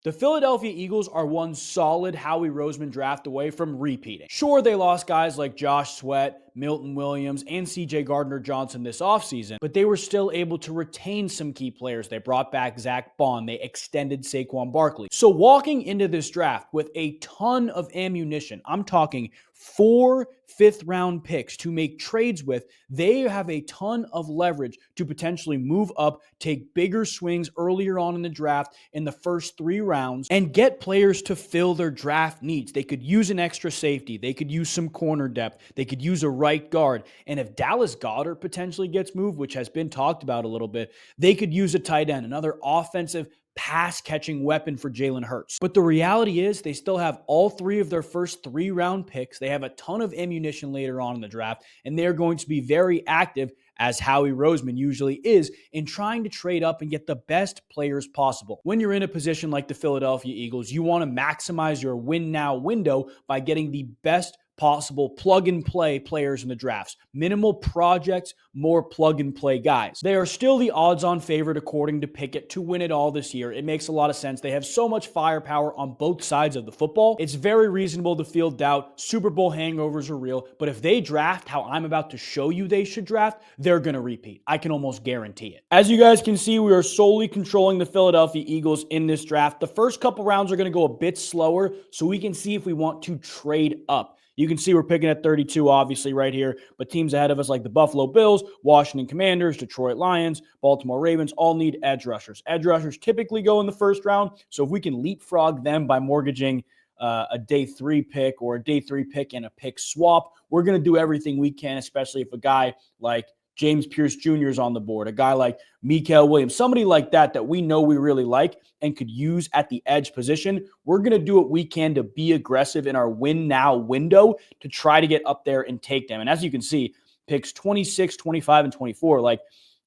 The Philadelphia Eagles are one solid Howie Roseman draft away from repeating. Sure, they lost guys like Josh Sweat, Milton Williams, and CJ Gardner-Johnson this offseason, but they were still able to retain some key players. They brought back Zach Bond. They extended Saquon Barkley. So walking into this draft with a ton of ammunition, I'm talking 4 fifth-round picks to make trades with, they have a ton of leverage to potentially move up, take bigger swings earlier on in the draft in the first 3 rounds, and get players to fill their draft needs. They could use an extra safety. They could use some corner depth. They could use a right guard. And if Dallas Goedert potentially gets moved, which has been talked about a little bit, they could use a tight end, another offensive pass-catching weapon for Jalen Hurts. But the reality is they still have all 3 of their first 3-round picks. They have a ton of ammunition later on in the draft, and they're going to be very active, as Howie Roseman usually is, in trying to trade up and get the best players possible. When you're in a position like the Philadelphia Eagles, you want to maximize your win-now window by getting the best possible plug-and-play players in the drafts. Minimal projects, more plug-and-play guys. They are still the odds-on favorite, according to Pikkit, to win it all this year. It makes a lot of sense. They have so much firepower on both sides of the football. It's very reasonable to feel doubt. Super Bowl hangovers are real, but if they draft how I'm about to show you they should draft, they're going to repeat. I can almost guarantee it. As you guys can see, we are solely controlling the Philadelphia Eagles in this draft. The first couple rounds are going to go a bit slower, so we can see if we want to trade up. You can see we're picking at 32, obviously, right here. But teams ahead of us like the Buffalo Bills, Washington Commanders, Detroit Lions, Baltimore Ravens all need edge rushers. Edge rushers typically go in the first round. So if we can leapfrog them by mortgaging a day 3 pick or a day 3 pick and a pick swap, we're going to do everything we can, especially if a guy like James Pearce Jr. is on the board, a guy like Mykel Williams, somebody like that we know we really like and could use at the edge position. We're going to do what we can to be aggressive in our win now window to try to get up there and take them. And as you can see, picks 26, 25, and 24, like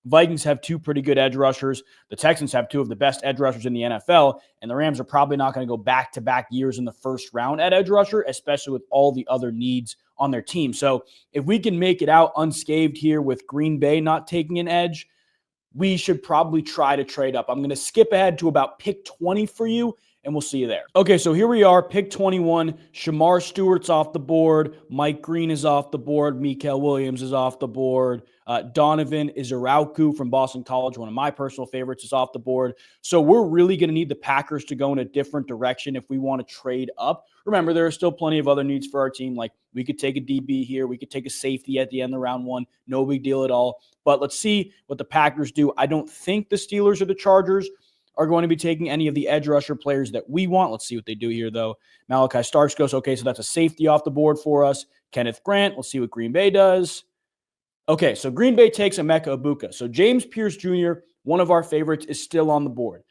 Vikings have 2 pretty good edge rushers. The Texans have 2 of the best edge rushers in the NFL, and the Rams are probably not going to go back-to-back years in the first round at edge rusher, especially with all the other needs on their team. So if we can make it out unscathed here with Green Bay not taking an edge, we should probably try to trade up. I'm going to skip ahead to about pick 20 for you, and we'll see you there. Okay, so here we are, pick 21. Shamar Stewart's off the board. Mike Green is off the board. Mykel Williams is off the board. Donovan Ezeiruaku from Boston College, one of my personal favorites, is off the board. So we're really going to need the Packers to go in a different direction if we want to trade up. Remember, there are still plenty of other needs for our team. Like we could take a DB here. We could take a safety at the end of round 1. No big deal at all. But let's see what the Packers do. I don't think the Steelers or the Chargers are going to be taking any of the edge rusher players that we want. Let's see what they do here, though. Malachi Starks goes, okay, so that's a safety off the board for us. Kenneth Grant, let's see what Green Bay does. Okay, so Green Bay takes Emeka Egbuka. So James Pearce Jr., one of our favorites, is still on the board.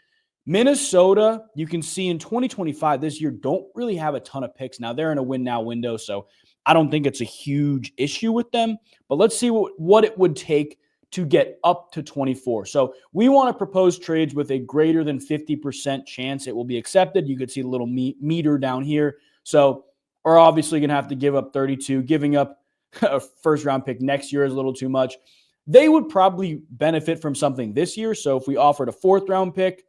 Minnesota, you can see in 2025 this year, don't really have a ton of picks. Now, they're in a win-now window, so I don't think it's a huge issue with them. But let's see what it would take to get up to 24. So we want to propose trades with a greater than 50% chance it will be accepted. You could see the little meter down here. So we're obviously going to have to give up 32. Giving up a first-round pick next year is a little too much. They would probably benefit from something this year. So if we offered a 4th-round pick,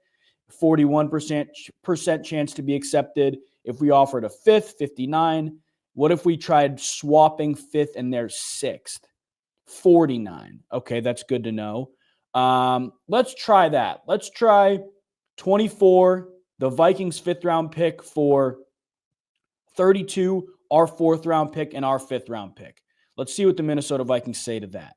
41% chance to be accepted. If we offered a 5th, 59. What if we tried swapping 5th and their 6th? 49. Okay, that's good to know. Let's try that. Let's try 24, the Vikings 5th-round pick for 32, our 4th-round pick, and our 5th-round pick. Let's see what the Minnesota Vikings say to that.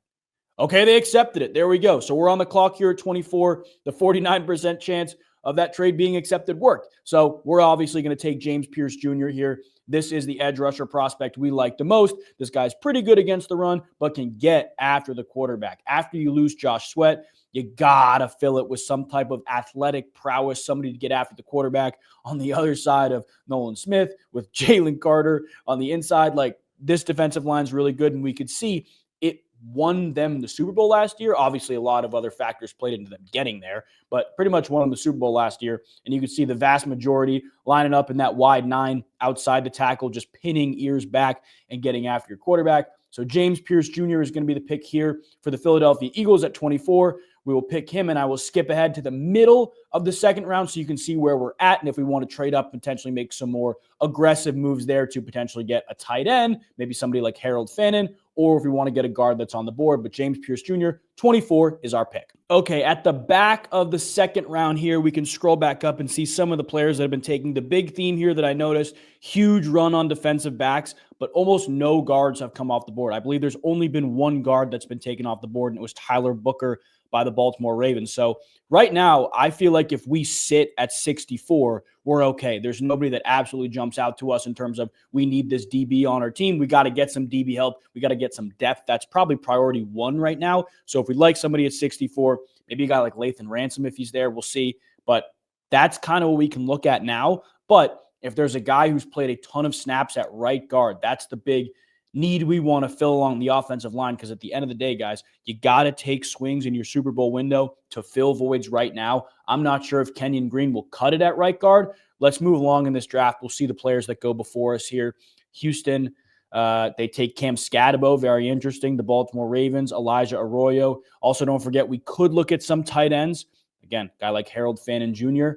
Okay, they accepted it. There we go. So we're on the clock here at 24. The 49% chance of that trade being accepted worked. So we're obviously going to take James Pearce Jr. here. This is the edge rusher prospect we like the most. This guy's pretty good against the run, but can get after the quarterback. After you lose Josh Sweat, you got to fill it with some type of athletic prowess, somebody to get after the quarterback. On the other side of Nolan Smith with Jalen Carter on the inside, like this defensive line is really good, and we could see it won them the Super Bowl last year. Obviously, a lot of other factors played into them getting there, but pretty much won them the Super Bowl last year. And you could see the vast majority lining up in that wide 9 outside the tackle, just pinning ears back and getting after your quarterback. So James Pearce Jr. is going to be the pick here for the Philadelphia Eagles at 24. we will pick him, and I will skip ahead to the middle of the second round so you can see where we're at, and if we want to trade up, potentially make some more aggressive moves there to potentially get a tight end, maybe somebody like Harold Fannin, or if we want to get a guard that's on the board. But James Pearce Jr., 24 is our pick. Okay, at the back of the second round here, we can scroll back up and see some of the players that have been taking. The big theme here that I noticed, huge run on defensive backs, but almost no guards have come off the board. I believe there's only been one guard that's been taken off the board, and it was Tyler Booker by the Baltimore Ravens. So right now, I feel like if we sit at 64, we're okay. There's nobody that absolutely jumps out to us in terms of we need this DB on our team. We got to get some DB help. We got to get some depth. That's probably priority one right now. So if we like somebody at 64, maybe a guy like Lathan Ransom if he's there, we'll see. But that's kind of what we can look at now. But if there's a guy who's played a ton of snaps at right guard, that's the big need we want to fill along the offensive line, because at the end of the day, guys, you got to take swings in your Super Bowl window to fill voids right now. I'm not sure if Kenyon Green will cut it at right guard. Let's move along in this draft. We'll see the players that go before us here. Houston, they take Cam Scadabo, very interesting. The Baltimore Ravens, Elijah Arroyo. Also, don't forget, we could look at some tight ends. Again, guy like Harold Fannin Jr.,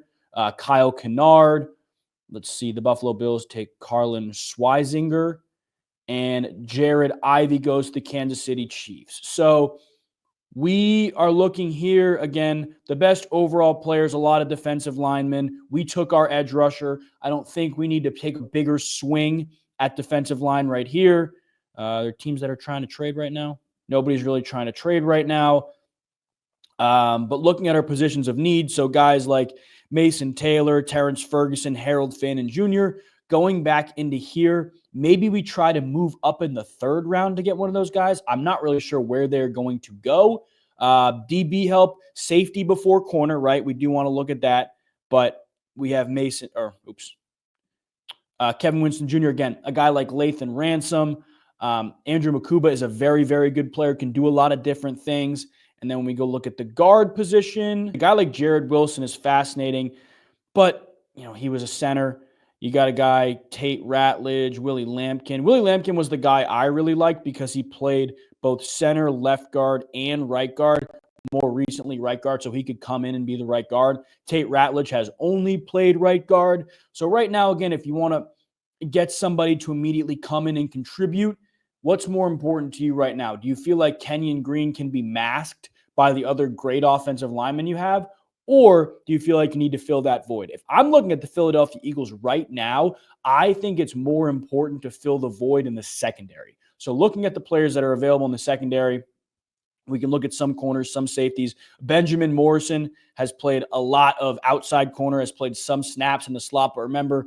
Kyle Kennard. Let's see, the Buffalo Bills take Carlin Schweizinger. And Jared Ivey goes to the Kansas City Chiefs. So we are looking here, again, the best overall players, a lot of defensive linemen. We took our edge rusher. I don't think we need to take a bigger swing at defensive line right here. There are teams that are trying to trade right now. Nobody's really trying to trade right now. But looking at our positions of need, so guys like Mason Taylor, Terrence Ferguson, Harold Fannin Jr., going back into here, maybe we try to move up in the third round to get one of those guys. I'm not really sure where they're going to go. DB help, safety before corner, right? We do want to look at that. But we have Kevin Winston Jr., again, a guy like Lathan Ransom. Andrew Makuba is a very, very good player, can do a lot of different things. And then when we go look at the guard position, a guy like Jared Wilson is fascinating. But, he was a center. You got a guy, Tate Ratledge, Willie Lampkin. Willie Lampkin was the guy I really liked because he played both center, left guard, and right guard. More recently, right guard, so he could come in and be the right guard. Tate Ratledge has only played right guard. So right now, again, if you want to get somebody to immediately come in and contribute, what's more important to you right now? Do you feel like Kenyon Green can be masked by the other great offensive linemen you have? Or do you feel like you need to fill that void? If I'm looking at the Philadelphia Eagles right now, I think it's more important to fill the void in the secondary. So looking at the players that are available in the secondary, we can look at some corners, some safeties. Benjamin Morrison has played a lot of outside corner, has played some snaps in the slot. But remember,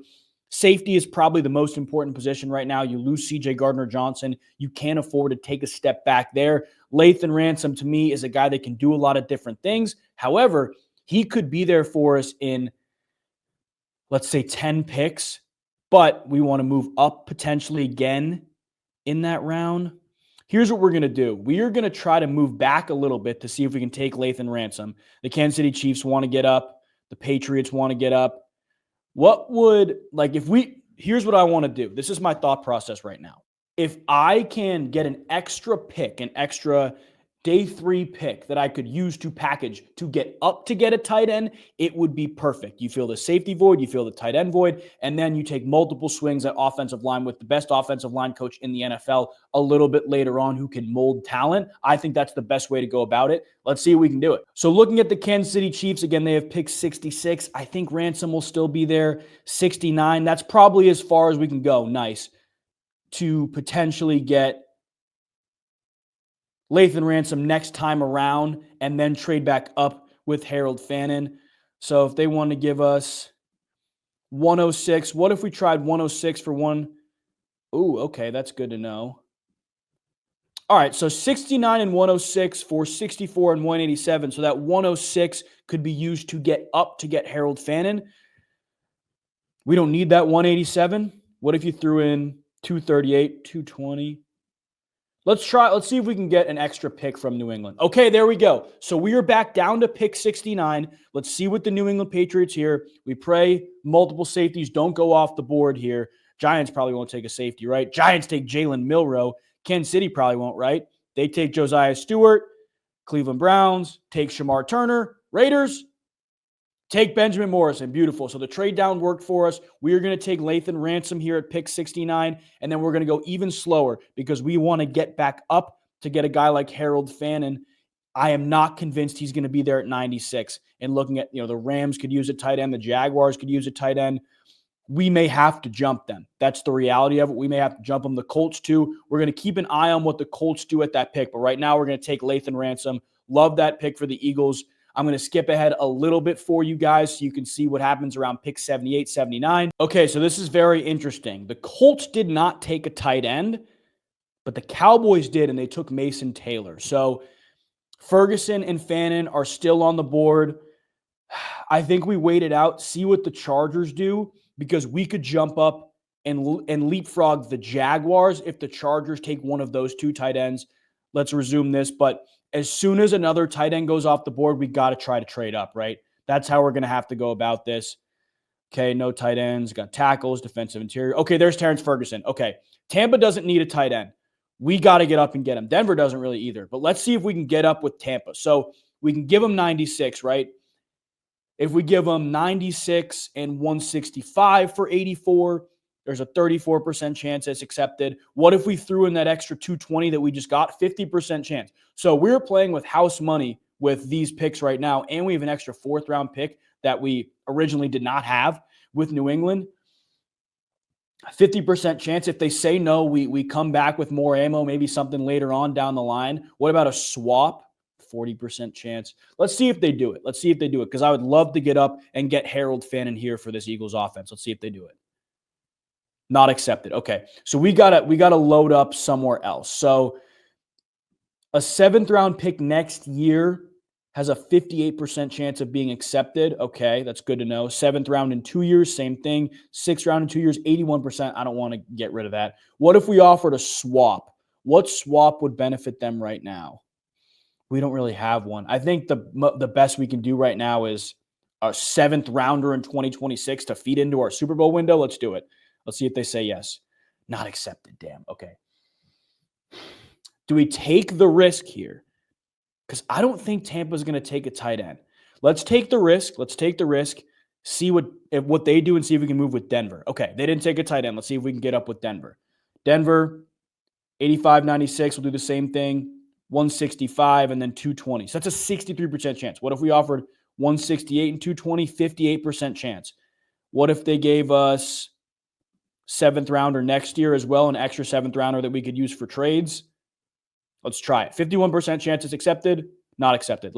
safety is probably the most important position right now. You lose C.J. Gardner-Johnson. You can't afford to take a step back there. Lathan Ransom, to me, is a guy that can do a lot of different things. However, he could be there for us in, let's say, 10 picks, but we want to move up potentially again in that round. Here's what we're going to do. We are going to try to move back a little bit to see if we can take Lathan Ransom. The Kansas City Chiefs want to get up. The Patriots want to get up. Here's what I want to do. This is my thought process right now. If I can get an extra pick, an extra day 3 pick that I could use to package to get up to get a tight end, it would be perfect. You fill the safety void, you fill the tight end void, and then you take multiple swings at offensive line with the best offensive line coach in the NFL a little bit later on who can mold talent. I think that's the best way to go about it. Let's see if we can do it. So looking at the Kansas City Chiefs, again, they have picked 66. I think Ransom will still be there. 69. That's probably as far as we can go. Nice. To potentially get Lathan Ransom next time around and then trade back up with Harold Fannin. So if they want to give us 106, what if we tried 106 for one? Ooh, okay, that's good to know. All right, so 69 and 106 for 64 and 187. So that 106 could be used to get up to get Harold Fannin. We don't need that 187. What if you threw in 238, 220? Let's see if we can get an extra pick from New England. Okay, there we go. So we are back down to pick 69. Let's see what the New England Patriots here. We pray multiple safeties don't go off the board here. Giants probably won't take a safety, right? Giants take Jalen Milroe. Kansas City probably won't, right? They take Josiah Stewart. Cleveland Browns, take Shamar Turner. Raiders, take Benjamin Morrison. Beautiful. So the trade down worked for us. We are going to take Lathan Ransom here at pick 69, and then we're going to go even slower because we want to get back up to get a guy like Harold Fannin. I am not convinced he's going to be there at 96. And looking at, the Rams could use a tight end. The Jaguars could use a tight end. We may have to jump them. That's the reality of it. We may have to jump them. The Colts too. We're going to keep an eye on what the Colts do at that pick. But right now we're going to take Lathan Ransom. Love that pick for the Eagles. I'm going to skip ahead a little bit for you guys so you can see what happens around pick 78, 79. Okay, so this is very interesting. The Colts did not take a tight end, but the Cowboys did, and they took Mason Taylor. So Ferguson and Fannin are still on the board. I think we wait it out, see what the Chargers do, because we could jump up and leapfrog the Jaguars if the Chargers take one of those two tight ends. Let's resume this, but as soon as another tight end goes off the board, we got to try to trade up, right? That's how we're going to have to go about this. Okay, no tight ends. Got tackles, defensive interior. Okay, there's Terrence Ferguson. Okay, Tampa doesn't need a tight end. We got to get up and get him. Denver doesn't really either. But let's see if we can get up with Tampa. So we can give him 96, right? If we give them 96 and 165 for 84, there's a 34% chance it's accepted. What if we threw in that extra 220 that we just got? 50% chance. So we're playing with house money with these picks right now, and we have an extra fourth-round pick that we originally did not have with New England. 50% chance. If they say no, we come back with more ammo, maybe something later on down the line. What about a swap? 40% chance. Let's see if they do it. Let's see if they do it, because I would love to get up and get Harold Fannin here for this Eagles offense. Let's see if they do it. Not accepted. Okay, so we gotta load up somewhere else. So a 7th-round pick next year has a 58% chance of being accepted. Okay, that's good to know. 7th round in 2 years, same thing. 6th round in 2 years, 81%. I don't want to get rid of that. What if we offered a swap? What swap would benefit them right now? We don't really have one. I think the best we can do right now is a 7th rounder in 2026 to feed into our Super Bowl window. Let's do it. Let's see if they say yes. Not accepted. Damn. Okay. Do we take the risk here? Because I don't think Tampa's going to take a tight end. Let's take the risk. See what they do and see if we can move with Denver. Okay, they didn't take a tight end. Let's see if we can get up with Denver. Denver, 85-96. We'll do the same thing. 165 and then 220. So that's a 63% chance. What if we offered 168 and 220? 58% chance. What if they gave us 7th rounder next year as well, an extra 7th rounder that we could use for trades? Let's try it. 51% chance it's accepted, not accepted.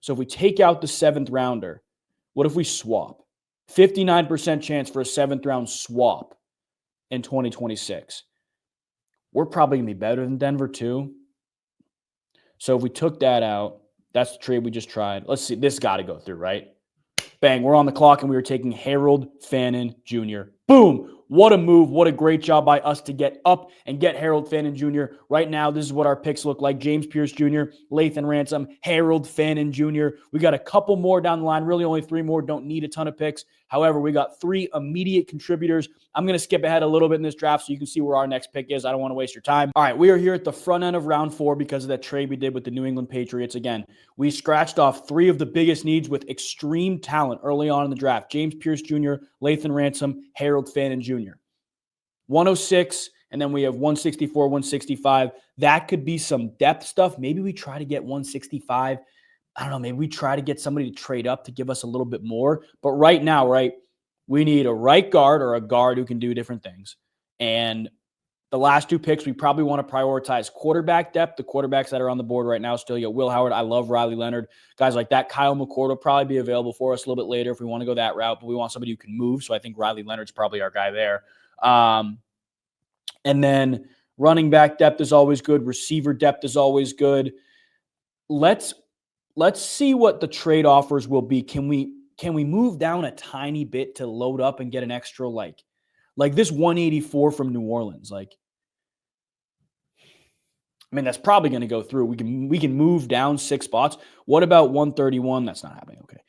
So if we take out the 7th rounder, what if we swap? 59% chance for a 7th round swap in 2026. We're probably going to be better than Denver too. So if we took that out, that's the trade we just tried. Let's see. This got to go through, right? Bang. We're on the clock, and we were taking Harold Fannin Jr. Boom. What a move. What a great job by us to get up and get Harold Fannin Jr. Right now, this is what our picks look like. James Pearce Jr., Lathan Ransom, Harold Fannin Jr. We got a couple more down the line. Really only 3 more. Don't need a ton of picks. However, we got 3 immediate contributors. I'm going to skip ahead a little bit in this draft so you can see where our next pick is. I don't want to waste your time. All right, we are here at the front end of round 4 because of that trade we did with the New England Patriots. Again, we scratched off 3 of the biggest needs with extreme talent early on in the draft. James Pearce Jr., Lathan Ransom, Harold Fannin Jr. 106, and then we have 164, 165. That could be some depth stuff. Maybe we try to get 165. I don't know. Maybe we try to get somebody to trade up to give us a little bit more. But right now, right, we need a right guard or a guard who can do different things. And the last 2 picks, we probably want to prioritize quarterback depth. The quarterbacks that are on the board right now still, you got Will Howard. I love Riley Leonard. Guys like that. Kyle McCord will probably be available for us a little bit later if we want to go that route. But we want somebody who can move. So I think Riley Leonard's probably our guy there. And then running back depth is always good. Receiver depth is always good. Let's see what the trade offers will be. Can we move down a tiny bit to load up and get an extra like this 184 from New Orleans? That's probably going to go through. We can move down 6 spots. What about 131? That's not happening. Okay.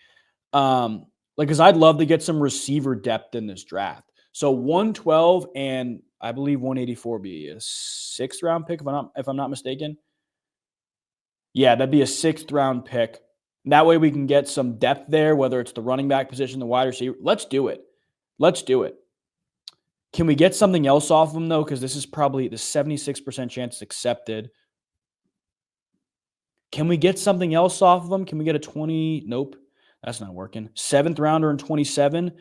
Because I'd love to get some receiver depth in this draft. So 112 and I believe 184 be a 6th round pick if I'm not mistaken. Yeah, that'd be a 6th round pick. That way we can get some depth there, whether it's the running back position, the wide receiver. Let's do it. Let's do it. Can we get something else off of him, though? Because this is probably the 76% chance accepted. Can we get something else off of him? Can we get a 20? Nope, that's not working. 7th rounder in 27.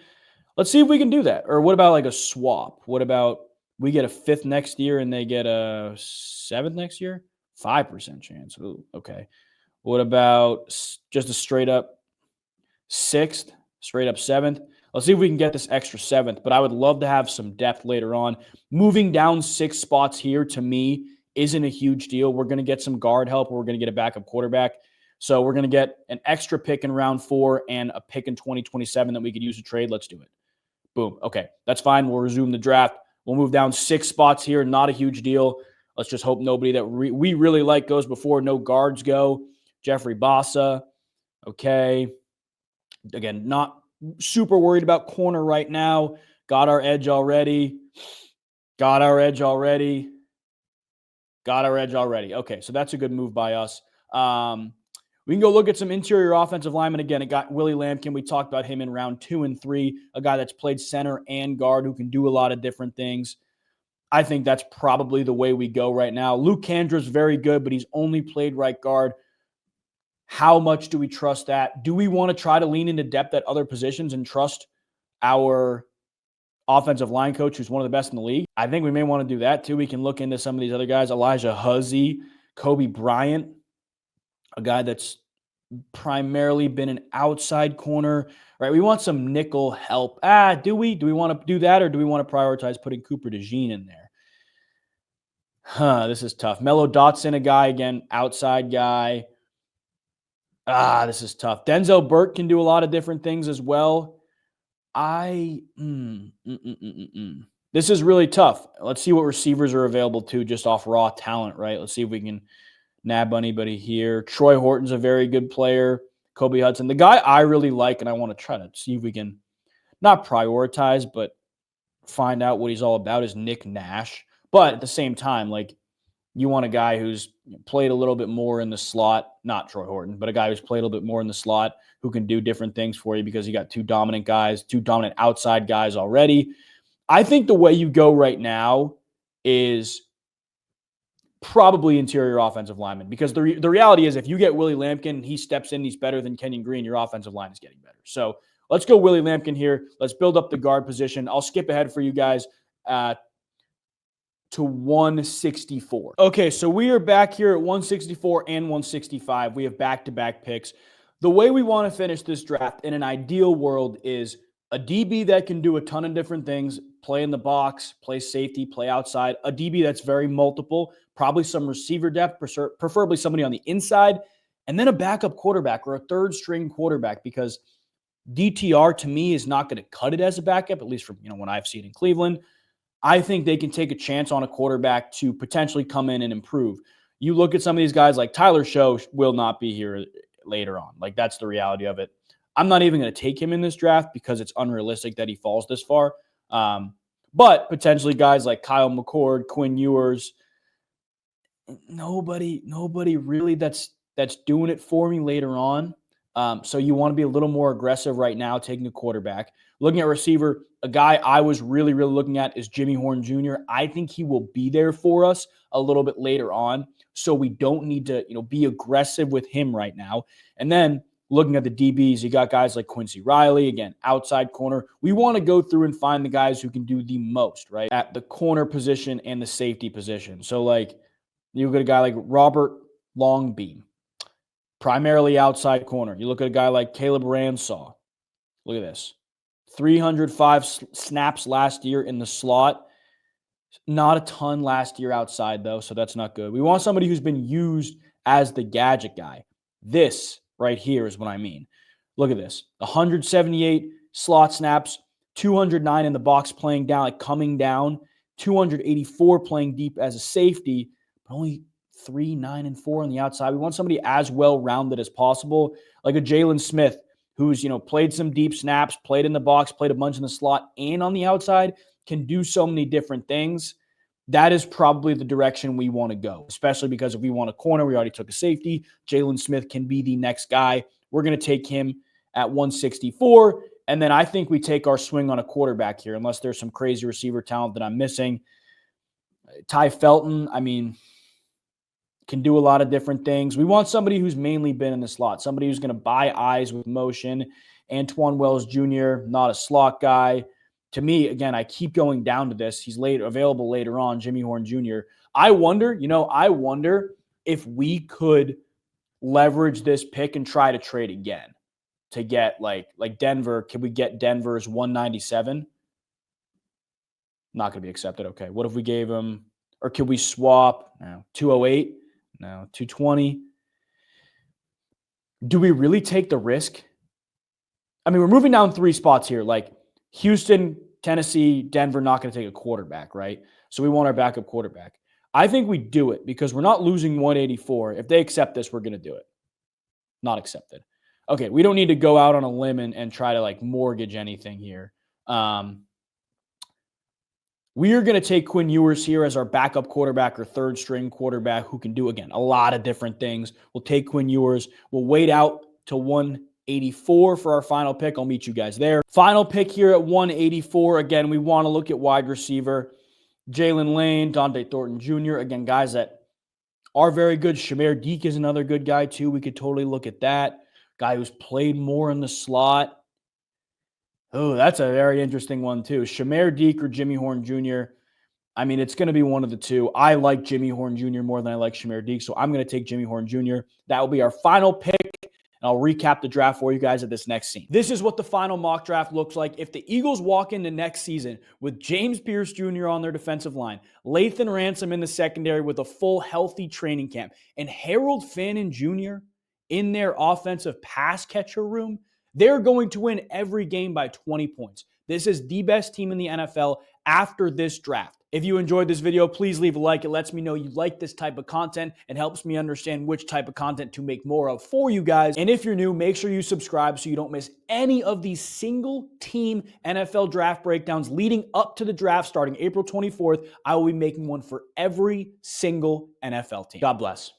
Let's see if we can do that. Or what about like a swap? What about we get a 5th next year and they get a 7th next year? 5% chance. Ooh, okay. What about just a straight up 6th, straight up 7th? Let's see if we can get this extra 7th, but I would love to have some depth later on. Moving down 6 spots here, to me, isn't a huge deal. We're going to get some guard help. We're going to get a backup quarterback. So we're going to get an extra pick in round 4 and a pick in 2027 that we could use to trade. Let's do it. Boom. Okay, that's fine. We'll resume the draft. We'll move down 6 spots here. Not a huge deal. Let's just hope nobody that we really like goes before. No guards go. Jeffrey Bassa. Okay. Again, not super worried about corner right now. Got our edge already. Okay, so that's a good move by us. We can go look at some interior offensive linemen. Again, it got Willie Lampkin. We talked about him in round 2 and 3, a guy that's played center and guard who can do a lot of different things. I think that's probably the way we go right now. Luke Kandra's very good, but he's only played right guard. How much do we trust that? Do we want to try to lean into depth at other positions and trust our offensive line coach, who's one of the best in the league? I think we may want to do that too. We can look into some of these other guys. Elijah Huzzy, Kobe Bryant, a guy that's primarily been an outside corner, right? We want some nickel help. Do we want to do that, or do we want to prioritize putting Cooper DeJean in there? This is tough. Mello Dotson, a guy, again, outside guy. This is tough. Denzel Burke can do a lot of different things as well. This is really tough. Let's see what receivers are available too, just off raw talent, right? Let's see if we can nab anybody here. Troy Horton's a very good player. Kobe Hudson. The guy I really like, and I want to try to see if we can not prioritize, but find out what he's all about, is Nick Nash. But at the same time, like, you want a guy who's played a little bit more in the slot, not Troy Horton, but a guy who's played a little bit more in the slot who can do different things for you, because you got 2 dominant guys, 2 dominant outside guys already. I think the way you go right now is probably interior offensive lineman, because the reality is if you get Willie Lampkin, he steps in, he's better than Kenyon Green, your offensive line is getting better. So let's go Willie Lampkin here. Let's build up the guard position. I'll skip ahead for you guys to 164. Okay, so we are back here at 164 and 165. We have back-to-back picks. The way we want to finish this draft in an ideal world is a DB that can do a ton of different things, play in the box, play safety, play outside, a DB that's very multiple, probably some receiver depth, preferably somebody on the inside, and then a backup quarterback or a third-string quarterback, because DTR to me is not going to cut it as a backup, at least from when I've seen in Cleveland. I think they can take a chance on a quarterback to potentially come in and improve. You look at some of these guys like Tyler Show will not be here later on. Like, that's the reality of it. I'm not even going to take him in this draft because it's unrealistic that he falls this far. But potentially guys like Kyle McCord, Quinn Ewers, nobody really that's doing it for me later on. So you want to be a little more aggressive right now, taking a quarterback. Looking at receiver, a guy I was really looking at is Jimmy Horn Jr. I think he will be there for us a little bit later on, so we don't need to be aggressive with him right now. And then looking at the DBs, you got guys like Quincy Riley, again, outside corner. We want to go through and find the guys who can do the most, right, at the corner position and the safety position. So, like, you get a guy like Robert Longbeam, primarily outside corner. You look at a guy like Caleb Ransaw. Look at this. 305 snaps last year in the slot. Not a ton last year outside, though, so that's not good. We want somebody who's been used as the gadget guy. This right here is what I mean. Look at this. 178 slot snaps, 209 in the box playing down, like coming down, 284 playing deep as a safety, but only 3, 9, and 4 on the outside. We want somebody as well-rounded as possible, like a Jalen Smith, who's, played some deep snaps, played in the box, played a bunch in the slot and on the outside, can do so many different things. that is probably the direction we want to go, especially because if we want a corner, we already took a safety. Jalen Smith can be the next guy. We're going to take him at 164. And then I think we take our swing on a quarterback here, unless there's some crazy receiver talent that I'm missing. Ty Felton, I mean, can do a lot of different things. We want somebody who's mainly been in the slot, somebody who's going to buy eyes with motion. Antoine Wells Jr., not a slot guy. To me, again, I keep going down to this. He's available later on, Jimmy Horn Jr. I wonder if we could leverage this pick and try to trade again to get like Denver. Can we get Denver's 197? Not going to be accepted. Okay. What if we gave him, or could we swap 208? No, 220. Do we really take the risk? I mean, we're moving down 3 spots here. Like Houston, Tennessee, Denver, not going to take a quarterback, right? So we want our backup quarterback. I think we do it because we're not losing 184. If they accept this, we're going to do it. Not accepted. Okay, we don't need to go out on a limb and try to like mortgage anything here. We are going to take Quinn Ewers here as our backup quarterback or third string quarterback who can do, again, a lot of different things. We'll take Quinn Ewers. We'll wait out to 184 for our final pick. I'll meet you guys there. Final pick here at 184. Again, we want to look at wide receiver. Jalen Lane, Dante Thornton Jr. Again, guys that are very good. Shamir Deke is another good guy too. We could totally look at that. Guy who's played more in the slot. Oh, that's a very interesting one too. Shamir Deke or Jimmy Horn Jr. I mean, it's going to be one of the two. I like Jimmy Horn Jr. more than I like Shamir Deke, so I'm going to take Jimmy Horn Jr. That will be our final pick, and I'll recap the draft for you guys at this next scene. This is what the final mock draft looks like. If the Eagles walk into next season with James Pearce Jr. on their defensive line, Lathan Ransom in the secondary with a full healthy training camp, and Harold Fannin Jr. in their offensive pass catcher room, they're going to win every game by 20 points. This is the best team in the NFL after this draft. If you enjoyed this video, please leave a like. It lets me know you like this type of content and helps me understand which type of content to make more of for you guys. And if you're new, make sure you subscribe so you don't miss any of these single team NFL draft breakdowns leading up to the draft starting April 24th. I will be making one for every single NFL team. God bless.